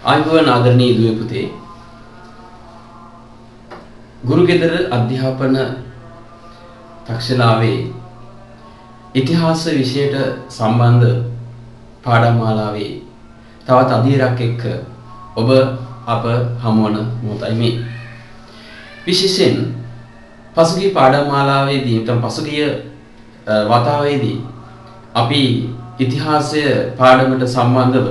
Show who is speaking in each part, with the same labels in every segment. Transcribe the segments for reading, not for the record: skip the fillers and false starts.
Speaker 1: ආයුබෝවන් ආදරණීය දුවේ පුතේ. ගුරුගෙදර අධ්‍යාපන තක්ෂලාවේ ඉතිහාස විෂයට සම්බන්ධ පාඩම් මාලාවේ තවත් අධීරයක් එක්ක ඔබ අප හමුවන මොහොතයි මේ. විශේෂයෙන් පසුගිය පාඩම් මාලාවේදී නැත්නම් පසුගිය වතාවේදී අපි ඉතිහාසය පාඩමට සම්බන්ධව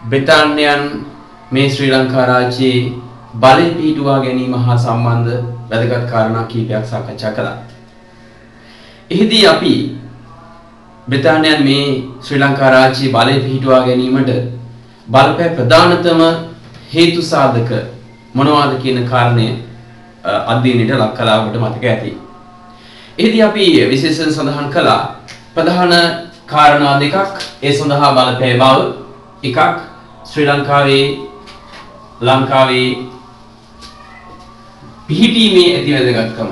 Speaker 1: බ්‍රිතාන්‍යයන් මේ ශ්‍රී ලංකා රාජ්‍යයේ බලය පිහිටුවා ගැනීම හා සම්බන්ධ වැදගත් කාරණා කිහිපයක් සාකච්ඡා කළා. එහිදී අපි බ්‍රිතාන්‍යයන් මේ ශ්‍රී ලංකා රාජ්‍යයේ බලය පිහිටුවා ගැනීමට බලපෑ ප්‍රධානතම හේතු සාධක මොනවාද කියන කාරණය අධ්‍යයනයට ලක් කළා ඔබට මතක ඇති. එහිදී අපි විශේෂයෙන් සඳහන් කළා ප්‍රධාන කාරණා දෙකක් ඒ සඳහා බලපෑ බව. එකක් ශ්‍රී ලංකාවේ පිහිටීමේ ඇති වැදගත්කම.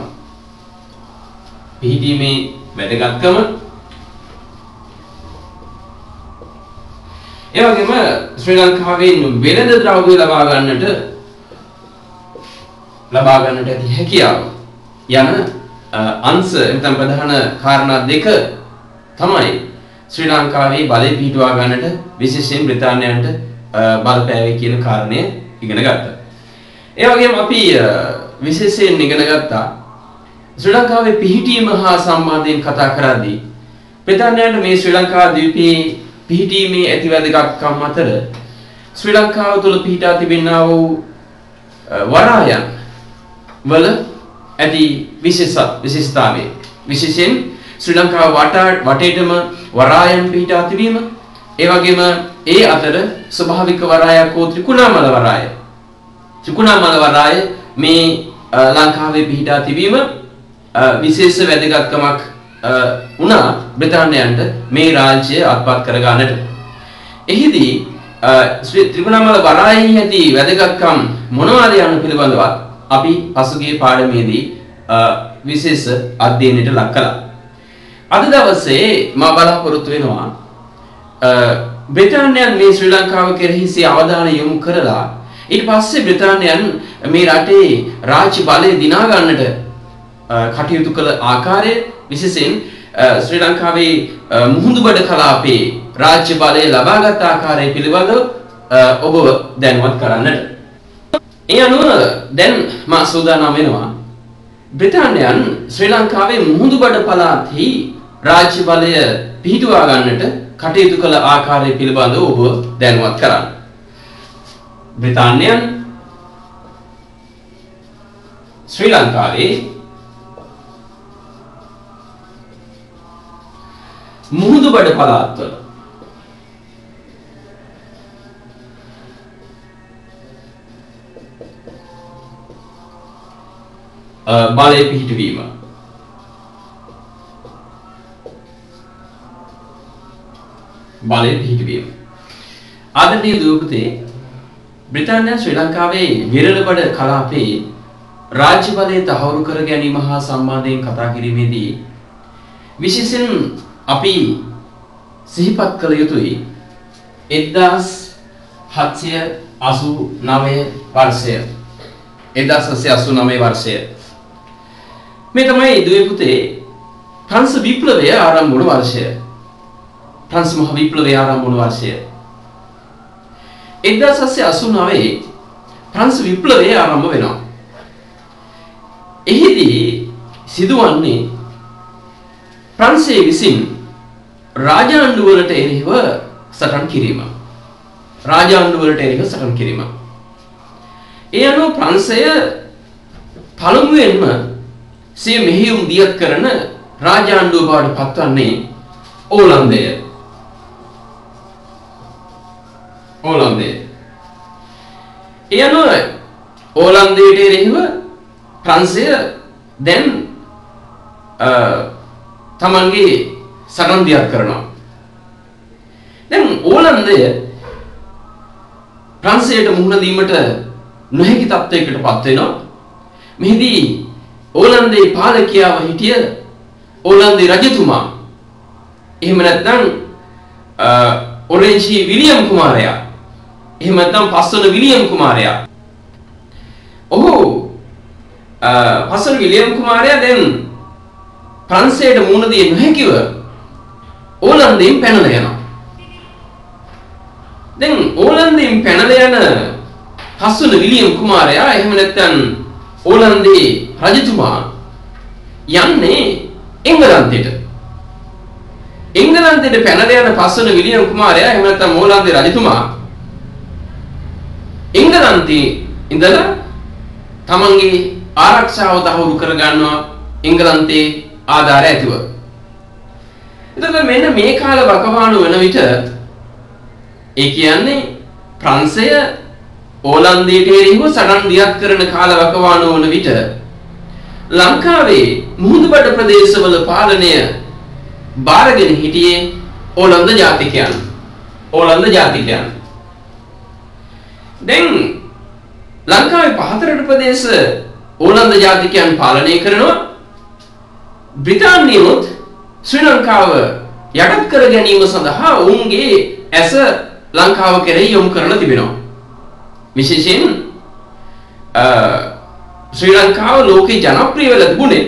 Speaker 1: පිහිටීමේ වැදගත්කම. ඒ වගේම ශ්‍රී ලංකාවේ වෙළඳ ද්‍රව්‍ය ලබා ගන්නට ඇති හැකියාව යන අංශ එතන ප්‍රධාන කාරණා දෙක තමයි ශ්‍රී ලංකාවේ බලය පිහිටුවා ගන්නට විශේෂයෙන් බ්‍රිතාන්‍යයන්ට බලපෑවේ කියන කාරණය ඉගෙන ගත්තා. ඒ වගේම අපි විශේෂයෙන් ඉගෙන ගත්තා ශ්‍රී ලංකාවේ පිහිටීම හා සම්බන්ධයෙන් කතා කරද්දී බ්‍රිතාන්‍යයන්ට මේ ශ්‍රී ලංකා ද්වීපයේ පිහිටීමේ ඇති වැදගත්කම් අතර ශ්‍රී ලංකාව තුළ පිහිටා තිබෙනා වූ වරායන් වල ඇති විශේෂතාවය විශේෂයෙන් ශ්‍රී ලංකාව වටේටම වරායන් පිහිටා තිබීම ඒ වගේම ඒ අතර ස්වභාවික වරායක් වූ ත්‍රිකුණාමල වරාය මේ ලංකාවේ පිහිටා තිබීම විශේෂ වැදගත්කමක් වුණා බ්‍රිතාන්‍යයන්ට මේ රාජ්‍යය අත්පත් කර ගන්නට. එහිදී ත්‍රිකුණාමල වරායෙහි ඇති වැදගත්කම් මොනවාද යන පිළිබඳව අපි පසුගිය පාඩමේදී විශේෂ අධ්‍යයනයට ලක් කළා. අද දවසේ මා බලාපොරොත්තු වෙනවා බ්‍රිතාන්‍යයන් මේ ශ්‍රී ලංකාව කෙරෙහි සිය අවධානය යොමු කරලා ඊට පස්සේ බ්‍රිතාන්‍යයන් මේ රටේ රාජ්‍ය බලය දිනා ගන්නට කටයුතු කළ ආකාරය විශේෂයෙන් ශ්‍රී ලංකාවේ මුහුදුබඩ කලාපයේ රාජ්‍ය බලය ලබාගත් ආකාරය පිළිබඳව ඔබ දැනුවත් කරන්නට. ඒ අනුව දැන් මා සූදානම් වෙනවා බ්‍රිතාන්‍යයන් ශ්‍රී ලංකාවේ මුහුදුබඩ පළාතෙහි රාජ්‍ය බලය පිහිටුවා ගන්නට කටයුතු කළ ආකාරය පිළිබඳව ඔබ දැනුවත් කරන්න. බ්‍රිතාන්‍යයන් ශ්‍රී ලංකාවේ මුහුදුබඩ පළාත්වල බලය පිහිටවීම ආදරණීය දුව පුතේ බ්‍රිතාන්‍යයන් ශ්‍රී ලංකාවේ විරලබඩ කලාපයේ රාජ්‍ය බලය තහවුරු කර ගැනීම හා සම්බන්ධයෙන් කතා කිරීමේදී විශේෂයෙන් අපි සිහිපත් කළ යුතුයි 1789 වර්ෂය මේ තමයි දුවේ පුතේ ප්‍රංශ විප්ලවය ආරම්භ වුණු වර්ෂය. ප්‍රංශ මහ විප්ලවය ආරම්භ වුණු වර්ෂය 1789 ප්‍රංශ විප්ලවය ආරම්භ වෙනවා. එහිදී සිදුවන්නේ ප්‍රංශයේ විසින් රාජාණ්ඩු වලට එරෙහිව සටන් කිරීම. ඒ අනුව ප්‍රංශය පළමුවෙන්ම සිය මෙහෙයුම් දියත් කරන රාජාණ්ඩුව බවට පත්වන්නේ ඕලන්දය. ඒ අනුව ඕලන්දයට එරෙහිව ප්‍රංශය දැන් තමන්ගේ සටන් දියත් කරනවා. දැන් ඕලන්දය ප්‍රංශයට මුහුණ දීමට නොහැකි තත්ත්වයකට පත් වෙනවා. මෙහිදී ඕලන්දේ පාලකයාව හිටිය ඕලන්දේ රජතුමා එහෙම නැත්නම් ඔරෙන්ජි විලියම් කුමාරයා එහෙම නැත්නම් පස්වන විලියම් කුමාරයා. ඔහු පස්වන විලියම් කුමාරයා දැන් ප්‍රංශයට මුහුණ දෙන්නේ නොහැකිව ඕලන්දයෙන් පැනලා යනවා. දැන් ඕලන්දයෙන් පැනලා යන පස්වන විලියම් කුමාරයා එහෙම නැත්නම් ඕලන්දේ රජතුමා යන්නේ එංගලන්තයට. එංගලන්තයට පැනලා යන පස්වන විලියම් කුමාරයා එහෙම නැත්නම් ඕලන්දේ රජතුමා එංගලන්තේ ඉඳලා තමන්ගේ ආරක්ෂාව තහවුරු කරගන්නවා එංගලන්තේ ආධාර ඇතිව. එතකොට මෙන්න මේ කාල වකවානු වෙන විට ඒ කියන්නේ ප්‍රංශය ඕලන්දයට එරෙහිව සටන් දියත් කරන කාල වකවානු වන විට ලංකාවේ මුහුදුබඩ ප්‍රදේශවල පාලනය බාරගෙන හිටියේ ඕලන්ද ජාතිකයන්. ඕලන්ද ජාතිකයන්. දැන් ලංකාවේ පහතරට ප්‍රදේශ ඕලන්ද ජාතිකයන් පාලනය කරනවා. බ්‍රිතාන්‍යයත් ශ්‍රී ලංකාව යටත් කර ගැනීම සඳහා ඔවුන්ගේ ඇස ලංකාව කෙරෙහි යොමු කරලා තිබෙනවා. විශේෂයෙන් ශ්‍රී ලංකාව ලෝකේ ජනප්‍රිය වෙලා තිබුණේ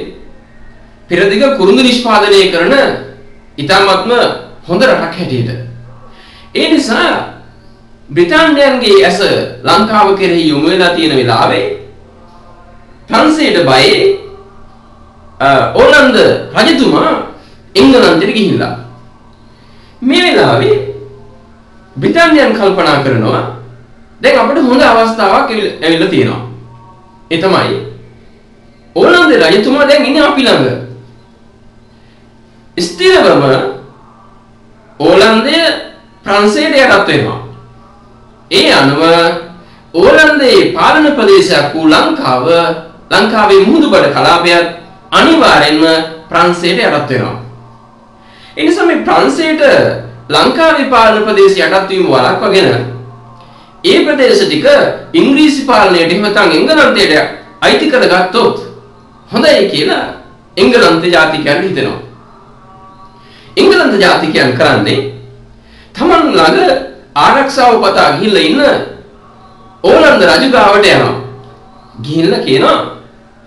Speaker 1: පෙරදිග කුරුඳු නිෂ්පාදනය කරන ඉතාමත්ම හොඳ රටක් හැටියට. ඒ නිසා බ්‍රිතාන්‍යයන්ගේ ඇස ලංකාව කෙරෙහි යොමු වෙලා තියෙන වෙලාවේ ප්‍රංශයට බයේ ඕලන්ද රජතුමා එංගලන්තයට ගිහිල්ලා මේ වෙලාවේ බ්‍රිතාන්‍යයන් කල්පනා කරනවා දැන් අපිට හොඳ අවස්ථාවක් ඇවිල්ලා තියෙනවා. ඒ තමයි ඕලන්ද රජතුමා දැන් ඉන්නේ අපි ළඟ. ස්ථිරවම ඕලන්දය ප්‍රංශයට යටත් වෙනවා. ඒ අනුව ඕලන්දයේ පාලන ප්‍රදේශයක් වූ ලංකාවේ මුහුදුබඩ කලාපයත් අනිවාර්යෙන්ම ප්‍රංශයට යටත් වෙනවා. ඒ නිසා මේ ප්‍රංශයට ලංකාවේ පාලන ප්‍රදේශ යටත් වීම වළක්වාගෙන ඒ ප්‍රදේශ ටික ඉංග්‍රීසි පාලනයට එහෙම නැත්නම් එංගලන්තයට අයිති කරගත්තොත් හොඳයි කියලා එංගලන්ත ජාතිකයන් හිතනවා. එංගලන්ත ජාතිකයන් කරන්නේ තමන් ළඟ ආරක්ෂාව පතා ගිහිල්ලා ඉන්න ඕලන්ද රජු ගාවට යනවා. ගිහිල්ලා කියනවා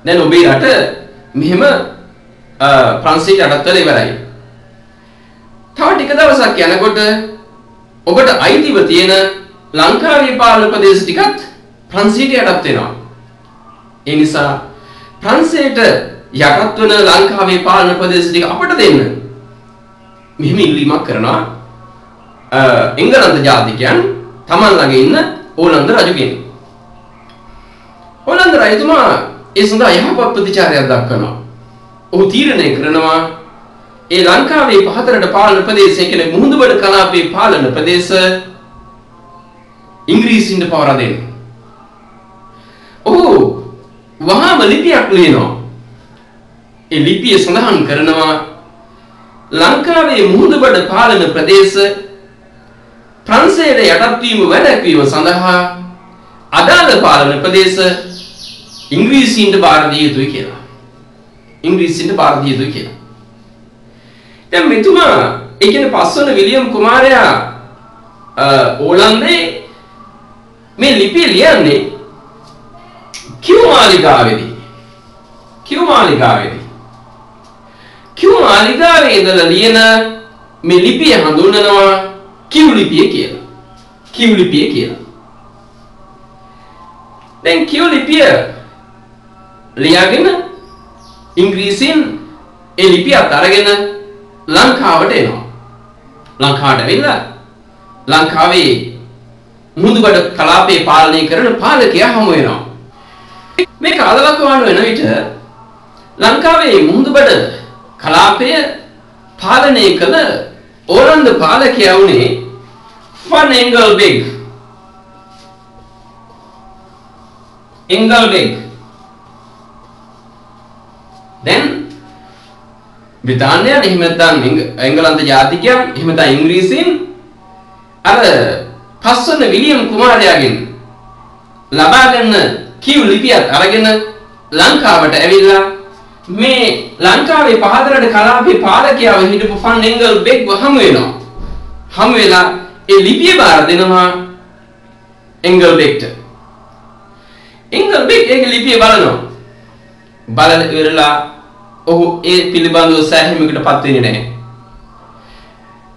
Speaker 1: දැන් ඔබේ රට මෙහෙම ප්‍රංශයට යටත් වෙලා ඉවරයි. තව ටික දවසක් යනකොට ඔබට අයිතිව තියෙන ලංකාවේ පාලන ප්‍රදේශ ටිකත් ප්‍රංශයට යටත් වෙනවා. ඒ නිසා ප්‍රංශයට යටත් වෙන ලංකාවේ පාලන ප්‍රදේශ ටික අපට දෙන්න. මෙහෙම ඉල්ලීමක් කරනවා එංගලන්ත ජාතිකයන් තමන් ළඟ ඉන්න ඕලන්ද රජුගෙන්. ඕලන්ද රජතුමා ඒ සඳහා යහපත් ප්‍රතිචාරයක් දක්වනවා. ඔහු තීරණය කරනවා ඒ ලංකාවේ පහතරට පාලන ප්‍රදේශය කියන්නේ මුහුදුබඩ කලාපයේ පාලන ප්‍රදේශ ඉංග්‍රීසින්ට පවරා දෙන්න. ඔහු වහාම ලිපියක් ලියනවා. ඒ ලිපිය සඳහන් කරනවා ලංකාවේ මුහුදුබඩ පාලන ප්‍රදේශ ප්‍රංශයට යටත් වීම වැළැක්වීම සඳහා අදාළ පාලන ප්‍රදේශ ඉංග්‍රීසින්ට බාර දිය යුතුයි කියලා. ඉංග්‍රීසින්ට බාර දිය යුතුයි කියලා. දැන් මෙතුමා ඒ කියන්නේ පස්වන විලියම් කුමාරයා ඕලන්දේ මේ ලිපිය ලියන්නේ කිව් මාලිගාවේදී. කිව් මාලිගාවේ ඉඳලා ලියන මේ ලිපිය හඳුන්වනවා කිව් ලිපිය කියලා. කිව් ලිපිය කියලා. දැන් කිව් ලිපිය ලියාගෙන ඉංග්‍රීසියෙන් ඒ ලිපියත් අරගෙන ලංකාවට එනවා. ලංකාවට ඇවිල්ලා ලංකාවේ මුහුදුබඩ කලාපයේ පාලනය කරන පාලකයා හමු වෙනවා. මේ කාලවකවානු වෙන විට ලංකාවේ මුහුදුබඩ කලාපය පාලනය කළ ඕලන්ද පාලකයා වුණේ ෆන් එන්ගල්බෙග්. දැන් බ්‍රිතාන්‍යයන් එහෙම නැත්නම් එංගලන්ත ජාතිකයන් එහෙම නැත්නම් ඉංග්‍රීසීන් අර පස්වන විලියම් කුමාරයාගෙන් ලබා ගන්න කිව් ලිපියත් අරගෙන ලංකාවට ඇවිල්ලා මේ ලංකාවේ පහතරට කලාපයේ පාලකයාව හිටපු ෆන් එන්ගල්බෙග්ව හමු වෙනවා. හමු වෙලා ඒ ලිපිය බාර දෙනවා එන්ගල්බෙක්ට. එන්ගල්බෙක් ඒක ලිපිය බලනවා. බලන ඉවරලා ඔහු ඒ පිළිබඳව සෑහීමකටපත් වෙන්නේ නැහැ.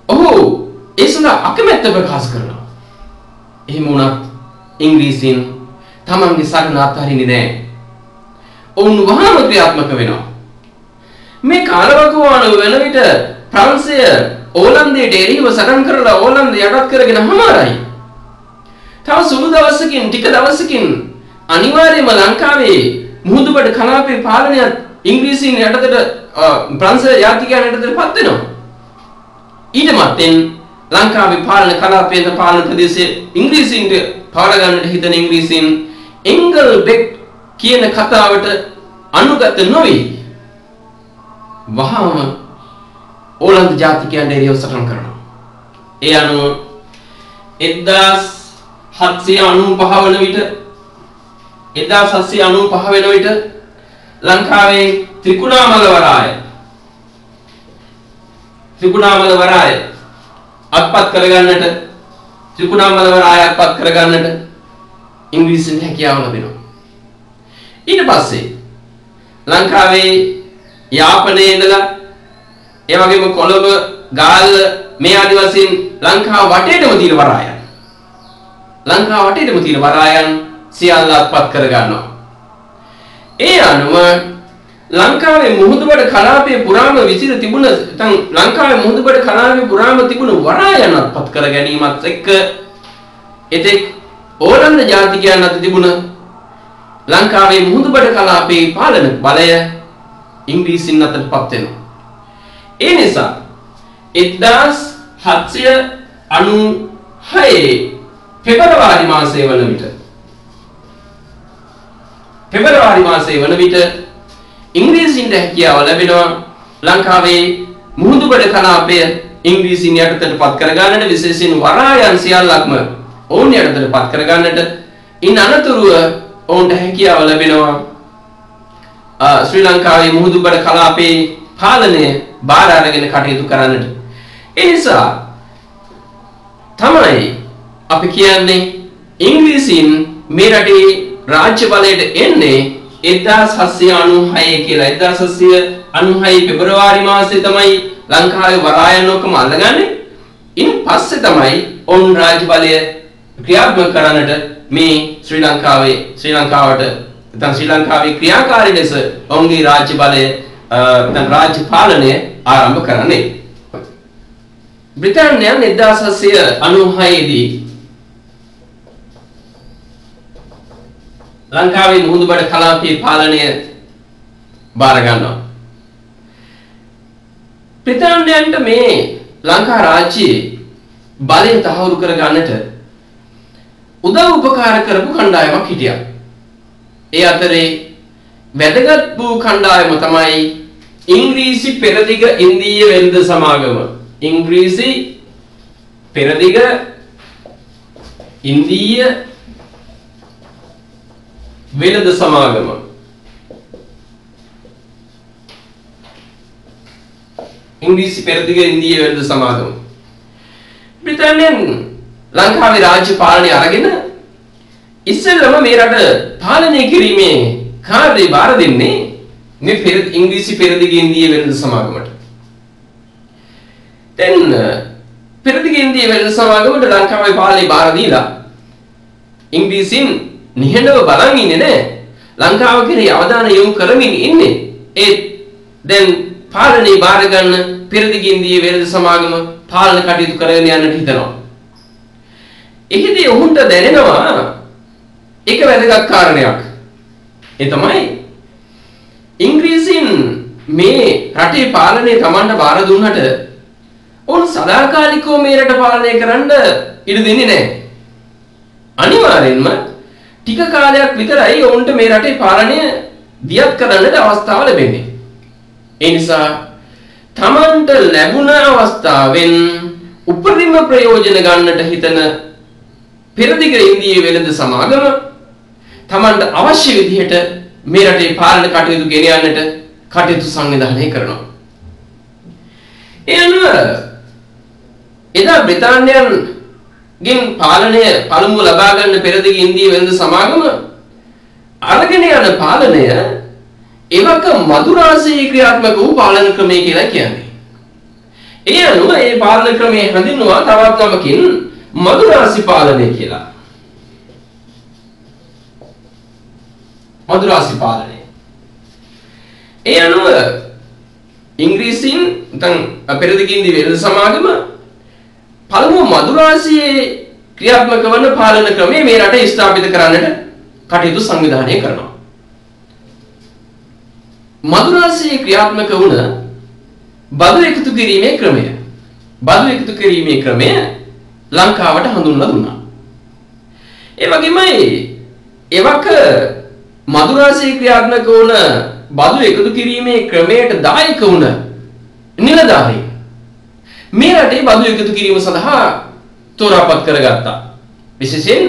Speaker 1: ඔහු ඒ සඳහා අකමැත්ත ප්‍රකාශ කරනවා. එහෙම වුණත් ඉංග්‍රීසියෙන් තමන්ගේ සටන අත්හරින්නේ නැහැ. ඔවුන් වහාම ක්‍රියාත්මක වෙනවා. මේ කාලවකවානුව වෙන විට ප්‍රංශය ඕලන්දයට එරෙහිව සටන් කරලා ඕලන්ද යටත් කරගෙන හමාරයි. තව සුළු දවසකින් ටික දවසකින් අනිවාර්යයෙන්ම ලංකාවේ මුහුදුබඩ කලාපයේ පාලනයත් ඉංග්‍රීසීන් යටතට ප්‍රංශ ජාතිකයන් යටතටපත් වෙනවා. ඊට මත්තෙන් ලංකාවේ පාලන කලාපයේ පාලන ප්‍රදේශයේ ඉංග්‍රීසීන්ට පාර ගන්නට හිතන ඉංග්‍රීසීන් එන්ගල්බෙක් කියන කතාවට අනුගත නොවි වහාම ඕලන්ද ජාතිකයන් එරෙහිව සටන් කරනවා. ඒ අනුව 1795 වන විට 1795 වෙන විට ලංකාවේ ත්‍රිකුණාමල වරාය අත්පත් කරගන්නට ඉංග්‍රීසියෙන් හැකියාව ලැබෙනවා. ඊට පස්සේ ලංකාවේ යාපනයේ ඉඳලා ඒ වගේම කොළඹ ගාල්ල මේ ආදි වශයෙන් ලංකාව වටේටම තියෙන වරායන් සියල්ල අත්පත් කර ගන්නවා. ඒ අනුව ලංකාවේ මුහුදුබඩ කලාපයේ පුරාම විසිර තිබුණ වරායන් අත්පත් කර ගැනීමත් එක්ක එතෙක් ඕලන්ද ජාතිකයන් අතර තිබුණ ලංකාවේ මුහුදුබඩ කලාපයේ පාලන බලය ඉංග්‍රීසින් අතටපත් වෙනවා. ඒ නිසා 1796 පෙබරවාරි මාසයේ වන විට ඉංග්‍රීසින්ට හැකියාව ලැබෙනවා ලංකාවේ මුහුදුබඩ කලාපය ඉංග්‍රීසින් යටතටපත් කරගන්නට, විශේෂයෙන් වරායන් සියල්ලක්ම ඔවුන් යටතටපත් කරගන්නට. ඉන් අනතුරුව ඔවුන්ට හැකියාව ලැබෙනවා ශ්‍රී ලංකාවේ මුහුදුබඩ කලාපයේ පාලනය බාර අරගෙන කටයුතු කරන්නට. ඒ නිසා තමයි අපි කියන්නේ ඉංග්‍රීසීන් මේ රටේ රාජ්‍ය බලයට එන්නේ 1796 කියලා. 1796 පෙබරවාරි මාසයේ තමයි ලංකාවේ වරායන් ඔක්කොම අල්ලගන්නේ. ඉන් පස්සේ තමයි ඔවුන් රාජ්‍ය බලය ක්‍රියාත්මක කරන්නට මේ ශ්‍රී ලංකාවේ ක්‍රියාකාරී ලෙස ඔවුන්ගේ රාජ්‍ය බලය රාජ්‍ය පාලනය ආරම්භ කරන්නේ. බ්‍රිතාන්‍යයන් 1796 දී ලංකාවේ මුහුදුබඩ කලාපයේ පාලනය බාර ගන්නවා. බ්‍රිතාන්‍යයන්ට මේ ලංකා රාජ්‍යයේ බලය තහවුරු කර ගන්නට උදව් උපකාර කරපු කණ්ඩායමක් හිටියා. ඒ අතරේ වැදගත් වූ කණ්ඩායම තමයි ඉංග්‍රීසි පෙරදිග ඉන්දීය වෙළඳ සමාගම. ඉංග්‍රීසි පෙරදිග ඉන්දීය වෙළඳ සමාගම. ඉංග්‍රීසි පෙරදිග ඉන්දීය වෙළඳ සමාගම. බ්‍රිතාන්‍යයන් ලංකාවේ රාජ්‍ය පාලනය අරගෙන ඉස්සෙල්ලම මේ රට පාලනය කිරීමේ කාර්යය බාර දෙන්නේ මේ ඉංග්‍රීසි පෙරදිග ඉන්දීය වෙළඳ සමාගමට. දැන් පෙරදිග ඉන්දීය වෙළඳ සමාගමට ලංකාවේ පාලනය බාර දීලා ඉංග්‍රීසින් නිහඬව බලන් ඉන්නේ නැහැ. ලංකාව කෙරෙහි අවධානය යොමු කරමින් ඉන්නේ. ඒ දැන් පාලනය බාර ගන්න පෙරදිග ඉන්දීය වෙළඳ සමාගම පාලන කටයුතු කරගෙන යන්නට හිතනවා. එහිදී ඔවුන්ට දැනෙනවා එක වැදගත් කාරණයක්. ඒ තමයි ඉංග්‍රීසින් මේ රටේ පාලනය Tamanට බාර දුන්නට ඔවුන් සදාකාලිකව මේ රට පාලනය කරන්න ඉඩ දෙන්නේ නැහැ. අනිවාර්යෙන්ම ටික කාලයක් විතරයි ඔවුන්ට මේ රටේ පාලනය දියත් කරන්නට අවස්ථාව ලැබෙන්නේ. ඒ නිසා Tamanට ලැබුණ අවස්ථාවෙන් උපරිම ප්‍රයෝජන ගන්නට හිතන පෙරදිග ඉන්දීය වෙළඳ සමාගම Tamanට අවශ්‍ය විදිහට මේ රටේ පාලන කටයුතු ගෙන යන්නට කටයුතු සංවිධානය කරනවා. ඒ අනුව එදා බ්‍රිතාන්‍යයන් ගෙන් පාලනය පළමුව ලබා ගන්න පෙරදිග ඉන්දිය වෙළඳ සමාගම අරගෙන යන පාලනය එවක මදුරාසී ක්‍රියාත්මක වූ පාලන ක්‍රමය කියලා කියන්නේ. ඒ අනුව මේ පාලන ක්‍රමය හඳුන්වනවා තවත් නමකින් මදුරාසී පාලනය කියලා. මදුරාසී පාලනය. ඒ අනුව ඉංග්‍රීසින් නැත්නම් පෙරදිග ඉන්දිය වෙළඳ සමාගම පළමුව මදුරාසියේ ක්‍රියාත්මක වන පාලන ක්‍රමය මේ රටේ ස්ථාපිත කරන්නට කටයුතු සංවිධානය කරනවා. මදුරාසියේ ක්‍රියාත්මක වුණ බදු එකතු කිරීමේ ක්‍රමය. බදු එකතු කිරීමේ ක්‍රමය ලංකාවට හඳුන්වලා දුන්නා. ඒ වගේමයි එවක මදුරාසියේ ක්‍රියාත්මක වුණ බදු එකතු කිරීමේ ක්‍රමයට දායක වුණ නිලධාරීන් මේ රටේ බදු එකතු කිරීම සඳහා තෝරාපත් කරගත්තා. විශේෂයෙන්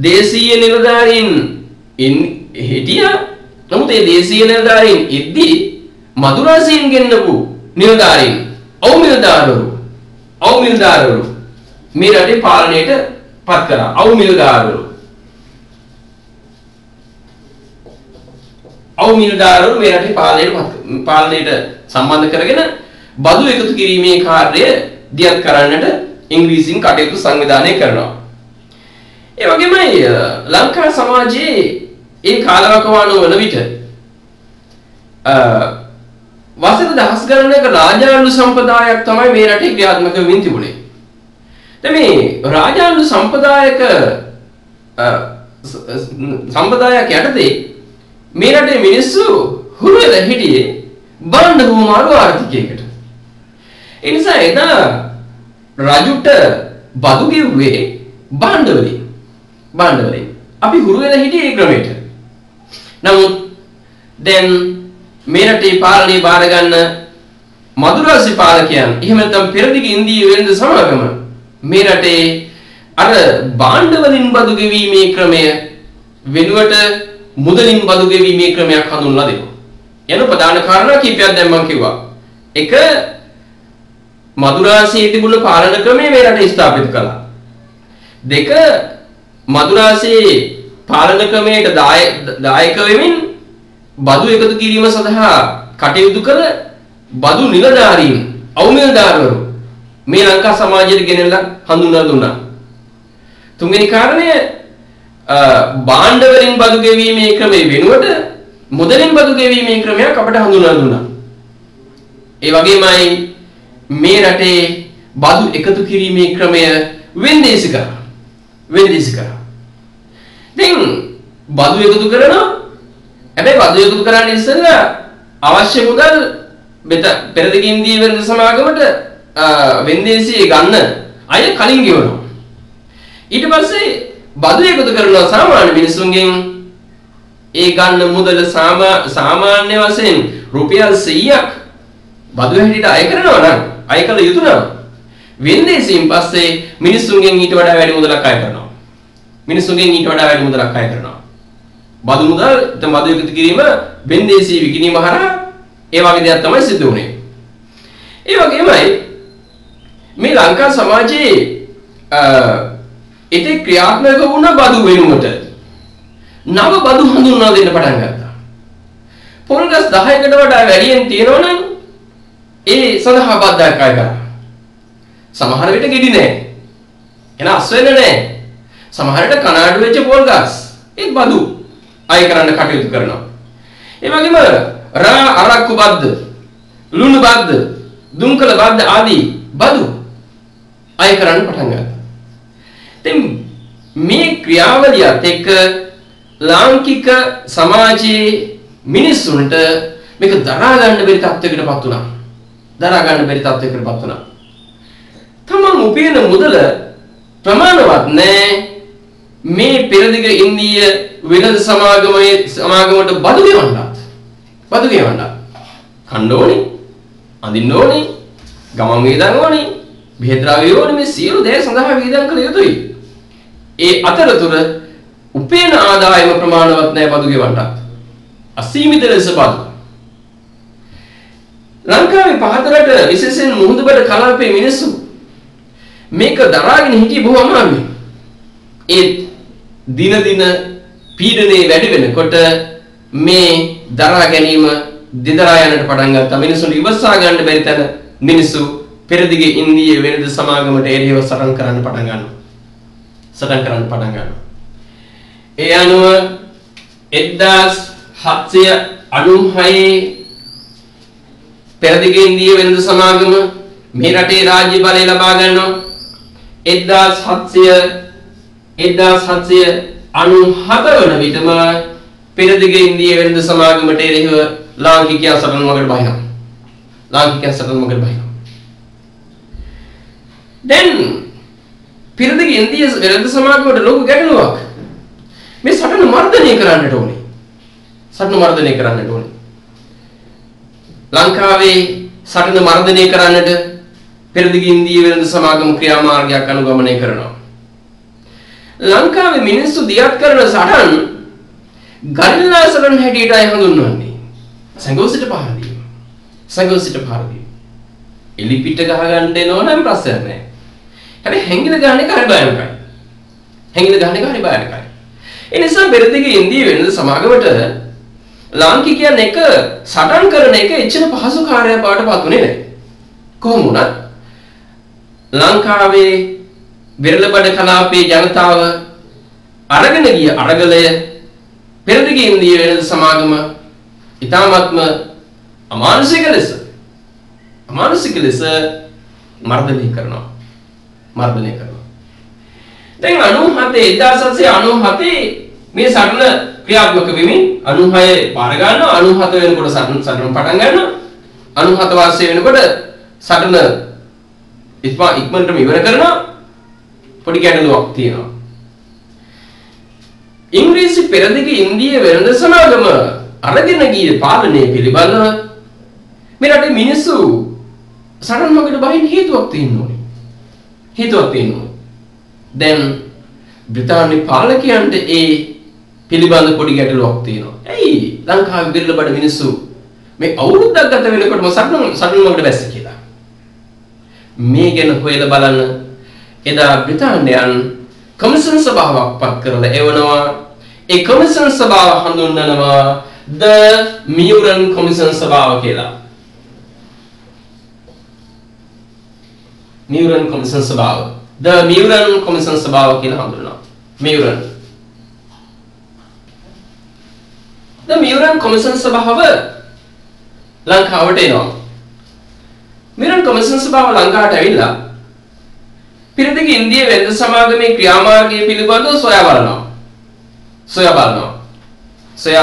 Speaker 1: දේශීය නිලධාරීන් හිටියා. නමුත් මේ දේශීය නිලධාරීන් ඉද්දී මදුරාසීන් ගෙන්නපු නිලධාරීන් අවු මිල්දාරවරු මේ රටේ පාලනයට පත් කරා. අවු මිල්දාරවරු මේ රටේ පාලනයට සම්බන්ධ කරගෙන බදු එකතු කිරීමේ කාර්යය දියත් කරන්නට ඉංග්‍රීසියෙන් කටයුතු සංවිධානය කරනවා. ඒ වගේමයි ලංකා සමාජයේ ඒ කාලවකවානුව වන විට වසර දහස් ගණනක රාජාණ්ඩු සම්ප්‍රදායක් තමයි මේ රටේ ක්‍රියාත්මක වෙමින් තිබුණේ. දැන් මේ රාජාණ්ඩු සම්ප්‍රදායක සම්ප්‍රදායක් යටතේ මේ රටේ මිනිස්සු හුරු වෙලා හිටියේ බණ්ඩ හුමාරු ආර්ථිකයකට. ඒ නිසා එදා රජුට බදු ගෙව්වේ බණ්ඩවලින්. අපි හුරු වෙලා හිටියේ ඒ ක්‍රමයට. නමුත් දැන් මේ රටේ පාලනය බාර ගන්න මදුරාසී පාලකයන් එහෙම නැත්නම් පෙරදිග ඉන්දිය වෙළඳ සමාගම මේ රටේ අර බාණ්ඩවලින් බදු ගෙවීමේ ක්‍රමය වෙනුවට මුදලින් බදු ගෙවීමේ ක්‍රමයක් හඳුන්වලා දෙනවා. යන ප්‍රධාන කාරණා කීපයක් දැන් මම කිව්වා. එක මදුරාසියේ තිබුණ පාලන ක්‍රමය මේ රටේ ස්ථාපිත කළා. දෙක මදුරාසියේ පාලන ක්‍රමයට දායක වෙමින් බදු එකතු කිරීම සඳහා කටයුතු කළ බදු නිලධාරීන් අවුමිල්දාරවරු මේ ලංකා සමාජයට ගෙනල්ලා හඳුන්වලා දුන්නා. තුන්වෙනි කාරණය බාණ්ඩ වලින් බදු ගෙවීමේ ක්‍රමය වෙනුවට මුදලින් බදු ගෙවීමේ ක්‍රමයක් අපට හඳුන්වලා දුන්නා. ඒ වගේමයි මේ රටේ බදු එකතු කිරීමේ ක්‍රමය වෙන්දේසි කරා. දැන් බදු එකතු කරනවා. හැබැයි බදු එකතු කරන්න ඉස්සෙල්ලා අවශ්‍ය මුදල් පෙරදිග ඉන්දිය වෙළඳ සමාගමට වෙන්දේසියේ ගන්න අය කලින් ගෙවනවා. ඊට පස්සේ බදු එකතු කරනවා සාමාන්‍ය මිනිසුන්ගෙන් ඒ ගන්න මුදල සාමාන්‍ය වශයෙන් රුපියල් 100ක් බදු හැටියට අය කරනවා නම් අය කළ යුතු නම් වෙන්දේසියෙන් පස්සේ මිනිසුන්ගෙන් ඊට වඩා වැඩි මුදලක් අය කරනවා. බදු මුදල් බදු එකතු කිරීම වෙන්දේසිය විකිණීම හරහා ඒ වගේ දෙයක් තමයි සිද්ධ වුනේ. ඒ වගේමයි මේ ලංකා සමාජයේ ඒතේ ක්‍රියාත්මක වුණ බදු වෙනුවට නව බදු හඳුන්වා දෙන්න පටන් ගත්තා. පොල් ගස් 10කට වඩා වැඩියෙන් තියෙනවා නම් ඒ සඳහා බද්දක් අය කරා. සමහර විට ගෙඩි නැහැ. එන අස් වෙන්නේ නැහැ. සමහරට කනාඩු වෙච්ච පොල් ගස් ඒ බදු අය කරන්න කටයුතු කරනවා. ඒ වගේම රා අරක්කු බද්ද, ලුණු බද්ද, දුම්කල බද්ද ආදී බදු අය කරන්න පටන් ගත්තා. දැන් මේ ක්‍රියාවලියත් එක්ක ලාංකික සමාජයේ මිනිස්සුන්ට මේක දරා ගන්න බැරි තත්යකටපත් වුණා. තමන් උපයන මුදල ප්‍රමාණවත් නැහැ. මේ පෙරදිග ඉන්දිය වෙළඳ සමාගමට බදු ගෙවන්නත්. කන්න ඕනේ, අඳින්න ඕනේ, ගමන් වේදන් ඕනේ, බෙහෙත් ද්‍රව්‍ය ඕනේ, මේ සියලු දේ සඳහා වේදන් කළ යුතුයි. ඒ අතරතුර උපේන ආදායම ප්‍රමාණවත් නැහැ බදු ගෙවන්නත්. අසීමිත ලෙස බදු. ලංකාවේ පහතරට විශේෂයෙන් මුහුදුබඩ කලාපයේ මිනිස්සු මේක දරාගෙන හිටියේ බොහොම අමාරුයි. ඒ දින දින පීඩනයේ වැඩි වෙනකොට මේ දරා ගැනීම දෙදරා යන්නට පටන් ගත්තා. මිනිස්සුන්ට ඉවසා ගන්න බැරි තැන මිනිස්සු පෙරදිග ඉන්දිය වෙළඳ සමාගමට එරෙහිව සටන් කරන්න පටන් ගන්නවා. ඒ අනුව 1796 පෙරදිග ඉන්දිය වෙළඳ සමාගම මේ රටේ රාජ්‍ය බලය ලබා ගන්නවා. 1797 වන විටම පෙරදිග ඉන්දිය වෙළඳ සමාගමට එරෙහිව ලාංකිකයන් සටන් මගට බහිනවා. දැන් පෙරදිග ඉන්දිය වෙළඳ සමාගමට ලොකු ගැටලුවක්. මේ සටන මර්ධනය කරන්නට ඕනේ. ලංකාවේ සටන මර්ධනය කරන්නට පෙරදිග ඉන්දිය වෙළඳ සමාගම ක්‍රියාමාර්ගයක් අනුගමනය කරනවා. ලංකාවේ මිනිස්සු දියත් කරන සටන් ගරිල්ලා සටන් හැටියටයි හඳුන්වන්නේ. සංගෝ සිට පහර දීම. එලි පිට ගහ ගන්න දෙනව නම් ප්‍රශ්නයක් නැහැ. හැබැයි හැංගිලා ගන්න එක හරි භයානකයි. ඒ නිසා පෙරදිග ඉන්දිය වෙළඳ සමාගමට ලාංකිකයන් එක සටන් කරන එක එච්චර පහසු කාර්යයක් බවට පත් වුණේ නැහැ. කොහොම වුණත් ලංකාවේ විරලබඩ කලාපයේ ජනතාව අරගෙන ගිය අරගලය පෙරදිග ඉන්දිය වෙළඳ සමාගම ඉතාමත්ම අමානුෂික ලෙස මර්ධනය කරනවා. දැන් 1797 මේ සටන ක්‍රියාත්මක වෙමින් 96 පාර ගන්නවා. 97 වෙනකොට සටන පටන් ගන්නවා. 97 වාර්ෂය වෙනකොට සටන ඉක්මනටම ඉවර කරනවා. පොඩි ගැටලුවක් තියෙනවා. ඉංග්‍රීසි පෙරදිග ඉන්දිය වෙළඳ සමාගම අරගෙන ගිය පාලනය පිළිබඳව මේ රටේ මිනිස්සු සටන් මගට බහින්න හේතුවක් තියෙනවා. දැන් බ්‍රිතාන්‍ය පාලකයන්ට ඒ පිළිබඳ පොඩි ගැටලුවක් තියෙනවා. ඇයි ලංකාවේ විරලබඩ මිනිස්සු මේ අවුරුද්දක් ගත වෙනකොටම සටන් මගට බැස්සේ කියලා. මේ ගැන හොයලා බලන්න එදා බ්‍රිතාන්‍යයන් කමිෂන් සභාවක් පත් කරලා එවනවා. ඒ කමිෂන් සභාව හඳුන්වනවා The Muran Commission සභාව කියලා. Muran Commission සභාව. The Muran Commission සභාව කියලා හඳුන්වනවා. The Muran Commission සභාව ලංකාවට එනවා. Muran Commission සභාව ලංකාවට ඇවිල්ලා පෙරදිග ඉන්දිය වෙළඳ සමාගමේ ක්‍රියාමාර්ගය පිළිබඳව සොයා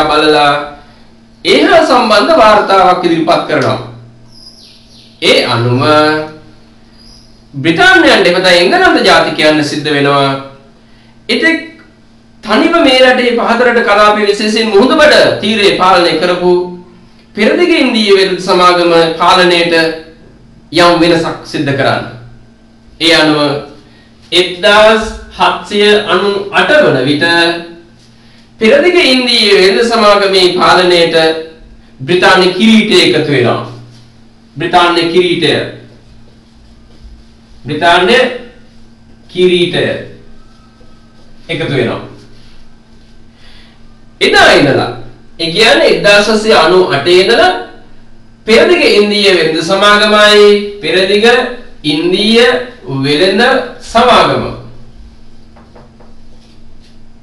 Speaker 1: බලලා ඒ හා සම්බන්ධ වාර්තාවක් ඉදිරිපත් කරනවා. ඒ අනුව බ්‍රිතාන්‍යයන්ට එපත එංගලන්ත ජාතිකයන්ට සිද්ධ වෙනවා ඉතින් තනිව මේ රටේ පහතරට කලාපයේ විශේෂයෙන් මුහුදුබඩ තීරයේ පාලනය කරපු පෙරදිග ඉන්දිය වෙළඳ සමාගම පාලනයට යම් වෙනසක් සිද්ධ කරන්න. ඒ අනුව 1798 වන විට පෙරදිග ඉන්දිය වෙළඳ සමාගමේ පාලනයට බ්‍රිතාන්‍ය කිරීටය එකතු වෙනවා. බ්‍රිතාන්‍ය කිරීටය එකතු වෙනවා. එදා ඉඳලා ඒ කියන්නේ 1798 ඉඳලා පෙරදිග ඉන්දිය වෙළඳ සමාගමයි පෙරදිග ඉන්දිය වෙළඳ සමාගම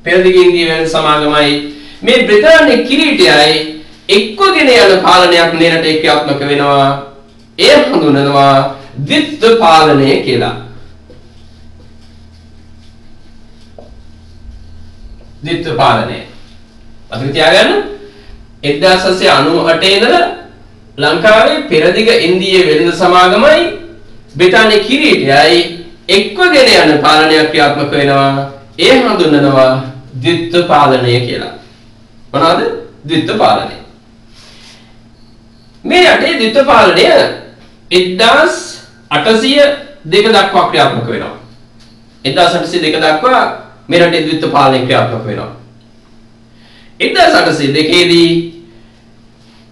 Speaker 1: පෙරදිග ඉන්දිය වෙළඳ සමාගමයි මේ බ්‍රිතාන්‍ය කිරීටයයි එක්වගෙන යන පාලනයක් මේ රටේ ක්‍රියාත්මක වෙනවා. එය හඳුන්වනවා ද්විත්ව පාලනය කියලා. ද්විත්ව පාලනය අතට තියාගන්න. 1798 ඉඳලා ලංකාවේ පෙරදිග ඉන්දිය වෙළඳ සමාගමයි බ්‍රිතාන්‍ය කිරීටයයි එක්වගෙන යන පාලනයක් ක්‍රියාත්මක වෙනවා. ඒ හඳුන්වනවා ද්විත්ව පාලනය කියලා. මොනවාද? ද්විත්ව පාලනය. මේ රටේ ද්විත්ව පාලනය 1802 දක්වා ක්‍රියාත්මක වෙනවා. 1802 දක්වා මේ රටේ ද්විත්ව පාලනය ක්‍රියාත්මක වෙනවා. 1802 දී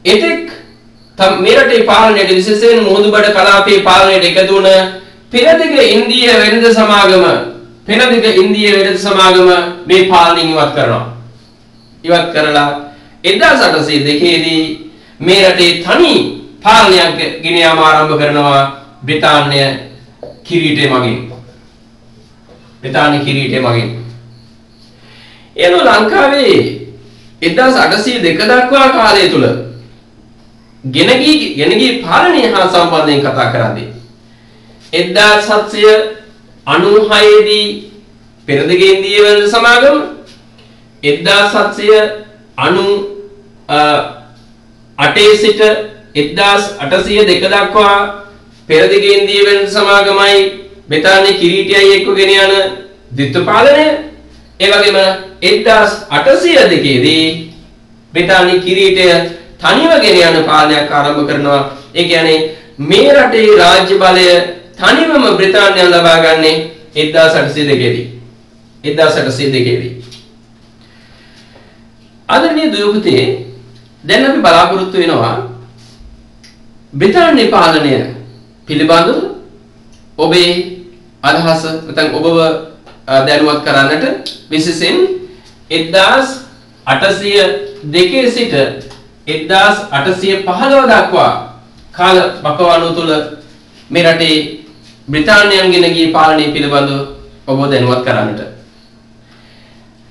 Speaker 1: එතෙක් මේ රටේ පාලනයට විශේෂයෙන් මුහුදුබඩ කලාපයේ පාලනයට එකතු වුණ පෙරදිග ඉන්දිය වෙළඳ සමාගම මේ පාලනයෙන් ඉවත් කරනවා. ඉවත් කරලා 1802 දී මේ රටේ තනි පාලනයක් ගෙන යාම ආරම්භ කරනවා බ්‍රිතාන්‍ය කිරීටය මගින්. එනෝ ලංකාවේ 1802 දක්වා කාලය තුල ගෙන ගිය පාලනය හා සම්බන්ධයෙන් කතා කරද්දී 1796 දී පෙරදිග ඉන්දිය වෙළඳ සමාගම 1798 සිට 1802 දක්වා පෙරදිග ඉන්දිය වෙළඳ සමාගමයි බ්‍රිතාන්‍ය කිරීටියයි එක්ක ගෙන යන ද්විත්ව පාලනය ඒ වගේම 1802 දී බ්‍රිතාන්‍ය කිරීටය තනිව ගෙන යන පාලනයක් ආරම්භ කරනවා. ඒ කියන්නේ මේ රටේ රාජ්‍ය බලය තනිවම බ්‍රිතාන්‍යයන් ලබා ගන්නේ 1802 දී. ආදරණීය දුවපතේ දැන් අපි බලාපොරොත්තු වෙනවා බ්‍රිතාන්‍ය පාලනය පිළිබඳව ඔබේ අදහස නැත්නම් ඔබව දැනුවත් කරන්නට විශේෂයෙන් 1802 සිට 1815 දක්වා කාල වකවානුව තුළ මේ රටේ බ්‍රිතාන්‍යයන්ගෙන ගිය පාලනය පිළිබඳව ඔබ දැනුවත් කරන්නට.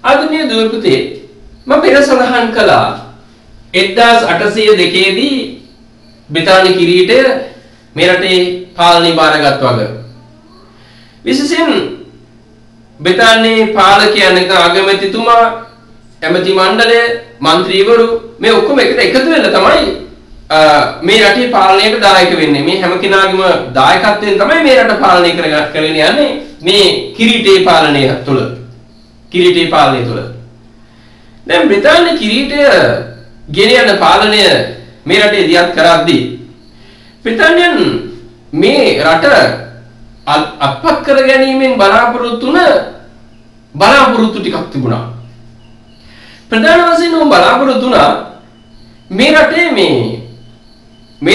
Speaker 1: ආදරණීය දුවපතේ මම පෙර සඳහන් කළා 1802 දී බ්‍රිතාන්‍ය කිරීටය මේ රටේ පාලනය බාරගත් වග. විශේෂයෙන් බ්‍රිතාන්‍ය පාලකයන් නැත්නම් අගමැතිතුමා, ඇමති මණ්ඩලය, മന്ത്രിවරු මේ ඔක්කොම එකට එකතු වෙලා තමයි මේ රටේ පාලනයට දායක වෙන්නේ. මේ හැම කෙනාගේම දායකත්වයෙන් තමයි මේ රට පාලනය කරගෙන යන්නේ මේ කිරීටේ පාලනය තුළ. දැන් බ්‍රිතාන්‍ය කිරීටය ගෙන යන පාලනය මේ රටේ දියත් කරද්දී බ්‍රිතාන්‍යයන් මේ රට අත්පත් කර ගැනීමෙන් බලාපොරොත්තු ටිකක් තිබුණා. ප්‍රධාන වශයෙන් බලාපොරොත්තු වුණා මේ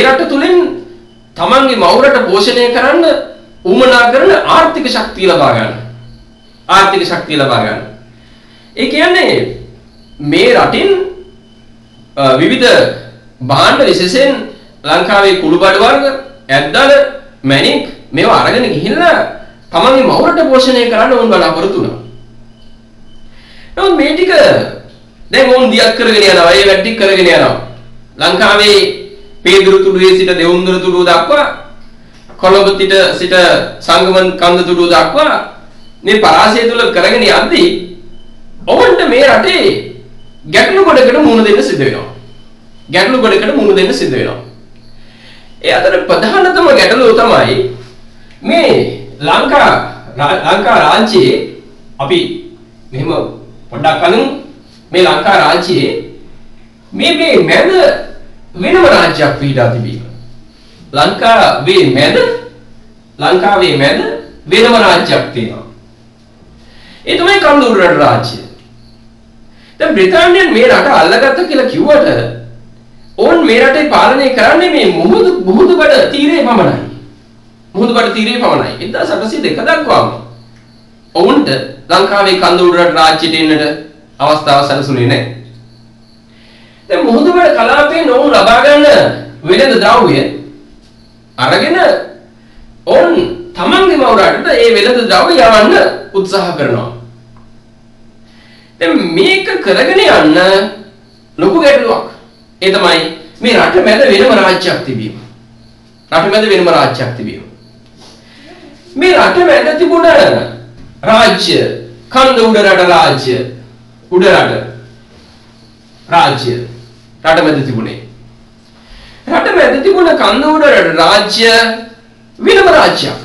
Speaker 1: රට තුලින් තමන්ගේ මවුරට පෝෂණය කරන්න උවමනා කරන ආර්ථික ශක්තිය ලබා ගන්න. ඒ කියන්නේ මේ රටින් විවිධ භාණ්ඩ විශේෂයෙන් ලංකාවේ කුළු බඩ වර්ග, ඇද්දල, මැණික් මේවා අරගෙන ගිහිල්ලා තමන්ගේ මවුරට පෝෂණය කරන්න උන් බලාපොරොත්තු වුණා. නමුත් මේ ටික දැන් උන් දියත් කරගෙන යනවා, ඒ වැඩ ටික කරගෙන යනවා. ලංකාවේ පේදුරු තුඩුවේ සිට දෙවුන්දර තුඩුව දක්වා, කොළඹ සිට සංගමන් කන්ද තුඩුව දක්වා මේ පරාසය තුල කරගෙන යද්දී ඔවුන්ට මේ රටේ ගැටලු ගොඩකට මුහුණ දෙන්න සිද්ධ වෙනවා. ඒ අතර ප්‍රධානතම ගැටලුව තමයි මේ ලංකා රාජ්‍යයේ අපි මෙහෙම පොඩ්ඩක් කලින් මේ ලංකා රාජ්‍යයේ මේ මැද වෙනම රාජ්‍යයක් පිහිටා තිබීම. ලංකාවේ මැද වෙනම රාජ්‍යයක් තියෙනවා. ඒ තමයි කඳුරු රට රාජ්‍යය. දැන් බ්‍රිතාන්‍යයන් මේ රට අල්ලගත්ත කියලා කිව්වට ඕන් මේ රටේ පාලනය කරන්නේ මේ මුහුදු බඩ තීරේ පමණයි. 1802 දක්වාම ඔවුන්ට ලංකාවේ කඳුරු රට රාජ්‍යයට එන්නට අවස්ථාව සැලසුනේ නැහැ. දැන් මුහුදු බඩ කලාපයෙන් ඔවුන් ලබා ගන්න වෙළඳ ද්‍රව්‍ය අරගෙන ඔවුන් තමන්ගේ මවුරට ඒ වෙළඳ ද්‍රව්‍ය යවන්න උත්සාහ කරනවා. දැන් මේක කරගෙන යන්න ලොකු ගැටලුවක්. ඒ තමයි මේ රට මැද වෙනම රාජ්‍යයක් තිබීම. මේ රට මැද තිබුණ රාජ්‍ය කන්ද උඩරට රාජ්‍ය රට මැද තිබුණේ. රට මැද තිබුණ කන්ද උඩරට රාජ්‍ය වෙනම රාජ්‍යයක්.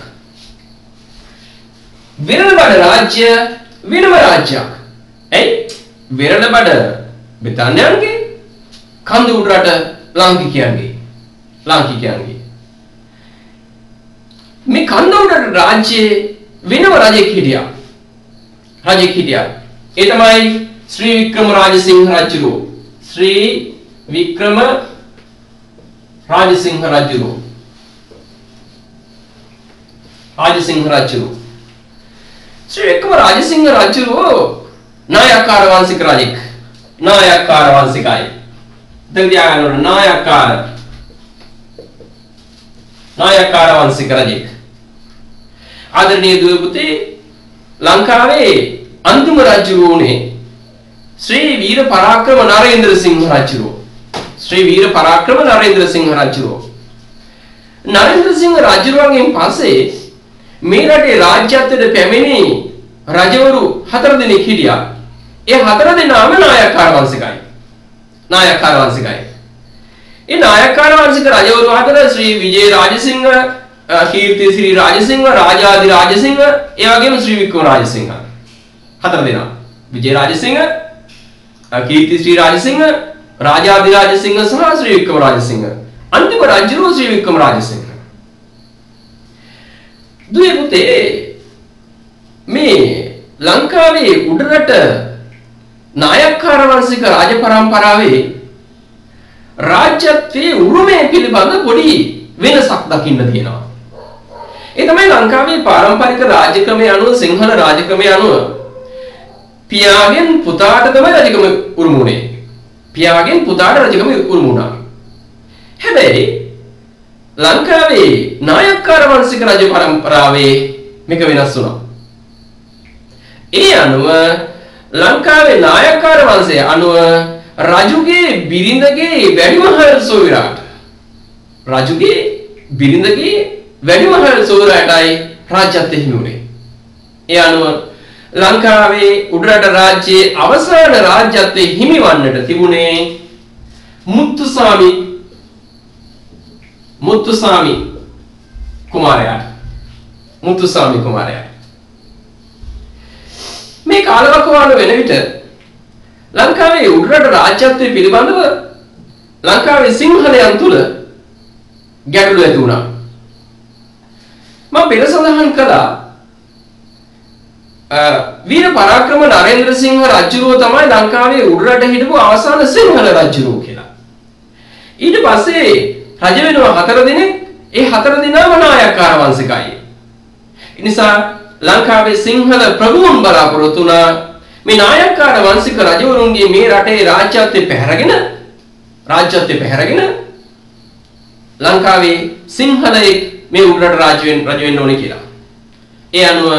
Speaker 1: වෙරළබඩ රාජ්‍ය වෙනම රාජ්‍යයක්. ඇයි? වෙරළබඩ බ්‍රිතාන්‍යයන්ගේ, කන්ද උඩරට ලාංකිකයන්ගේ. මේ කන්ද උඩරට රාජ්‍යයේ වෙනම රජෙක් හිටියා. ඒ තමයි ශ්‍රී වික්‍රම රාජසිංහ රජුරෝ. රාජසිංහ රජු. ශ්‍රී වික්‍රම රාජසිංහ රජු නායක්කාර වංශික රජෙක්. නායක්කාර වංශිකයි. දැන් දියාගෙන නායක්කාර වංශික රජෙක්. ආදරණීය දුව පුතේ ලංකාවේ අන්තිම රජු වුණේ ශ්‍රී වීර පරාක්‍රම නරේන්ද්‍ර සිංහ රජු. ශ්‍රී වීර පරාක්‍රම නරේන්ද්‍ර සිංහ රජු. නරේන්ද්‍ර සිංහ රජුගෙන් පස්සේ මේ රටේ රාජ්‍යත්වයට පැමිණි රජවරු 4 දෙනෙක් හිටියා. ඒ 4 දෙනාම නායක්කාර වංශිකයි. නායක්කාර වංශිකයි. ඒ නායක්කාර වංශික රජවරු අතර ශ්‍රී විජය රාජසිංහ, කීර්ති ශ්‍රී රාජසිංහ, රාජාදි රාජසිංහ, ඒ වගේම ශ්‍රී වික්‍රම රාජසිංහ. 4 දෙනා. විජය රාජසිංහ, කීර්ති ශ්‍රී රාජසිංහ, රාජාදි රාජසිංහ සහ ශ්‍රී වික්‍රම රාජසිංහ. අන්තිම රජු ශ්‍රී වික්‍රම රාජසිංහ. දුවේ පුතේ මේ ලංකාවේ උඩරට නායක්කාර වංශික රාජ පරම්පරාවේ රාජ්‍යත්වයේ උරුමය පිළිබඳ පොඩි වෙනසක් දකින්න තියෙනවා. ඒ තමයි ලංකාවේ පාරම්පරික රාජ්‍යක්‍රමයේ අනුව සිංහල රාජ්‍යක්‍රමයේ අනුව පියාගෙන් පුතාට තමයි රජකම උරුමුනේ. පියාගෙන් පුතාට රජකම උරුමුණා. හැබැයි ලංකාවේ නායක්කාර වංශික රජ පරම්පරාවේ මේක වෙනස් වුණා. ඒ අනුව ලංකාවේ නායක්කාර වංශය අනුව රජුගේ බිරිඳගේ වැඩිමහල් සොයුරාට රජුගේ බිරිඳගේ වැඩිමහල් සොයුරාටයි රාජ්‍යත්වය හිමි වුණේ. ඒ අනුව ලංකාවේ උඩරට රාජ්‍යයේ අවසාන රාජ්‍යත්වය හිමිවන්නට තිබුණේ මුත්තුසාමි කුමාරයාට. මේ කාලවකවානුව වෙන විට ලංකාවේ උඩරට රාජ්‍යත්වයේ පිළිබඳව ලංකාවේ සිංහලයන් තුල ගැටලු ඇති වුණා. මම පෙර සඳහන් කළා වීර පරාක්‍රම නරේන්ද්‍ර සිංහ රජුව තමයි ලංකාවේ උඩරට හිටපු අවසාන සිංහල රජුව කියලා. ඊට පස්සේ රජ වෙනවා 4 දෙනෙක්. ඒ 4 දෙනාම නායක්කාර වංශිකයි. ඒ නිසා ලංකාවේ සිංහල ප්‍රභූන් බලාපොරොත්තු වුණා මේ නායක්කාර වංශික රජවරුන්ගේ මේ රටේ රාජ්‍යත්වය පැහැරගෙන ලංකාවේ සිංහලෙක් මේ උඩරට රජ වෙන්න ඕනේ කියලා. ඒ අනුව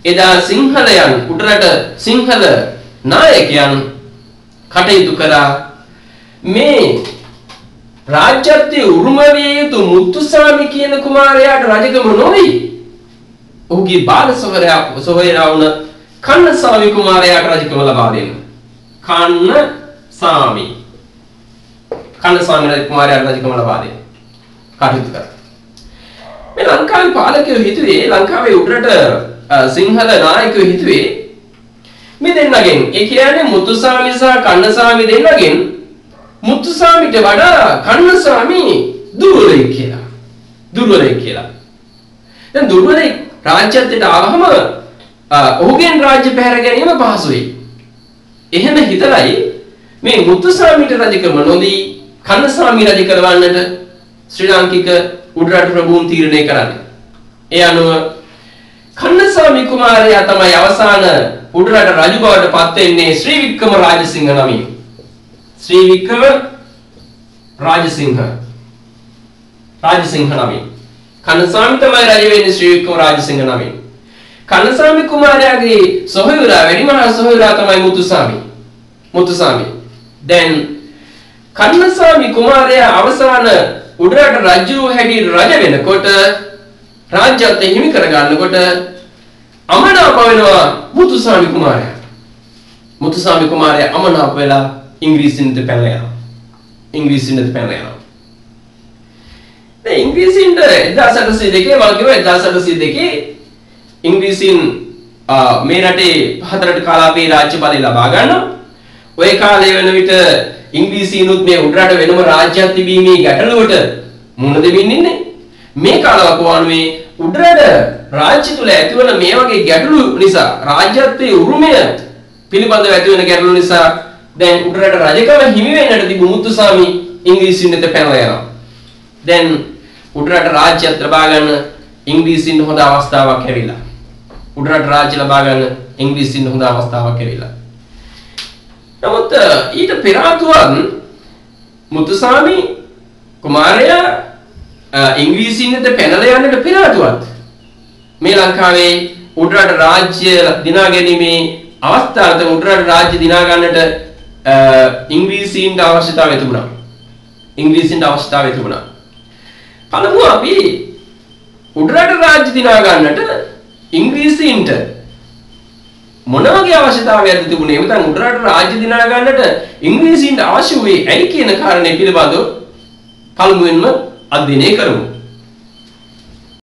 Speaker 1: එදා සිංහලයන් උඩරට සිංහල නායකයන් කටයුතු කළා මේ රාජ්‍යත්වයේ උරුම විය යුතු මුත්තුසාමි කියන කුමාරයාට රජකම නොවේ. ඔහුගේ බාල සොහොයුරා වුණ කන්නසාමි කුමාරයාට රජකම ලබා දෙන්න. කන්නසාමි කුමාරයාට රජකම ලබා දෙන්න කටයුතු කළා. මේ ලංකාවේ පාලකයෝ හිතුවේ ලංකාවේ උඩරට සිංහල නායකයෝ හිතුවේ මේ දෙන්නගෙන් ඒ කියන්නේ මුත්තුසාමි සහ කන්නසාමි දෙන්නගෙන් මුත්තුසාමිට වඩා කන්නසාමි දුර්වලයි කියලා. දැන් දුර්වලයි රාජ්‍යත්වයට ආවම ඔහුගෙන් රාජ්‍ය පැහැර ගැනීම පහසුයි. එහෙම හිතලයි මේ මුත්තුසාමිට රජකම නොදී කන්නසාමි රජ කරවන්නට ශ්‍රී ලාංකික උඩරට ප්‍රභූන් තීරණය කරන්නේ. ඒ අනුව කන්නසාමි කුමාරයා තමයි අවසාන උඩරට රජු බවට පත් වෙන්නේ ශ්‍රී වික්‍රම රාජසිංහ නමින්. ශ්‍රී වික්‍රම රාජසිංහ නමින්. කන්නසාමි තමයි රජ වෙන්නේ ශ්‍රී වික්‍රම රාජසිංහ නමින්. කන්නසාමි කුමාරයාගේ සොහොයුරා වැඩිමහල් සොහොයුරා තමයි මුත්තුසාමි. දැන් කන්නසාමි කුමාරයා අවසාන උඩරට රජු හැටියට රජ වෙනකොට රාජ්‍යත්වය හිමි කරගන්නකොට අමනාප වෙනවා මුත්තුසාමි කුමාරයා. මුත්තුසාමි කුමාරයා අමනාප වෙලා ඉංග්‍රීසින්ට පැනලා යනවා. දැන් ඉංග්‍රීසින්ට 1802 ඉංග්‍රීසින් මේ රටේ හතරට කලාපේ රාජ්‍ය බලය ලබා ගන්නවා. ওই කාලේ වෙන විට ඉංග්‍රීසීනුත් මේ උඩරට වෙනම රාජ්‍යයක් තිබීමේ ගැටලුවට මුහුණ දෙමින් ඉන්නේ. මේ කාලවකවානුවේ උඩරට රාජ්‍ය තුල ඇතිවන මේ වගේ ගැටලු නිසා රාජ්‍යත්වයේ උරුමය පිළිබඳව ඇතිවන ගැටලු නිසා දැන් උඩරට රජකම හිමි වෙන්නට තිබු මුත්තුසාමි ඉංග්‍රීසින්ට පැනලා යනවා. දැන් උඩරට රාජ්‍යත් ලබා ගන්න ඉංග්‍රීසියෙන් හොඳ අවස්ථාවක් ඇවිල්ලා. උඩරට රාජ්‍ය ලබා ගන්න ඉංග්‍රීසියෙන් හොඳ අවස්ථාවක් ඇවිල්ලා. නමුත් ඊට පෙර ආතුවන් මුතුසාමි කුමාරයා ඉංග්‍රීසියෙන්ද පැනලා යන්නට පෙර ආතුවත් මේ ලංකාවේ උඩරට රාජ්‍ය දිනා ගැනීමේ අවස්ථාවට උඩරට රාජ්‍ය දිනා ගන්නට ඉංග්‍රීසියෙන් අවශ්‍යතාවය තිබුණා. ඉංග්‍රීසියෙන් අවශ්‍යතාවය තිබුණා. පළමුව අපි උඩරට රාජ්‍ය දිනා ගන්නට ඉංග්‍රීසියෙන්ට මොන වගේ අවශ්‍යතාවයක්ද තිබුණේ? එතන උඩරට රාජ්‍ය දිනා ගන්නට ඉංග්‍රීසියෙන්ට අවශ්‍ය වූයේ ඇයි කියන කාරණේ පිළිබඳව පළමුවෙන්ම අධ්‍යයනය කරමු.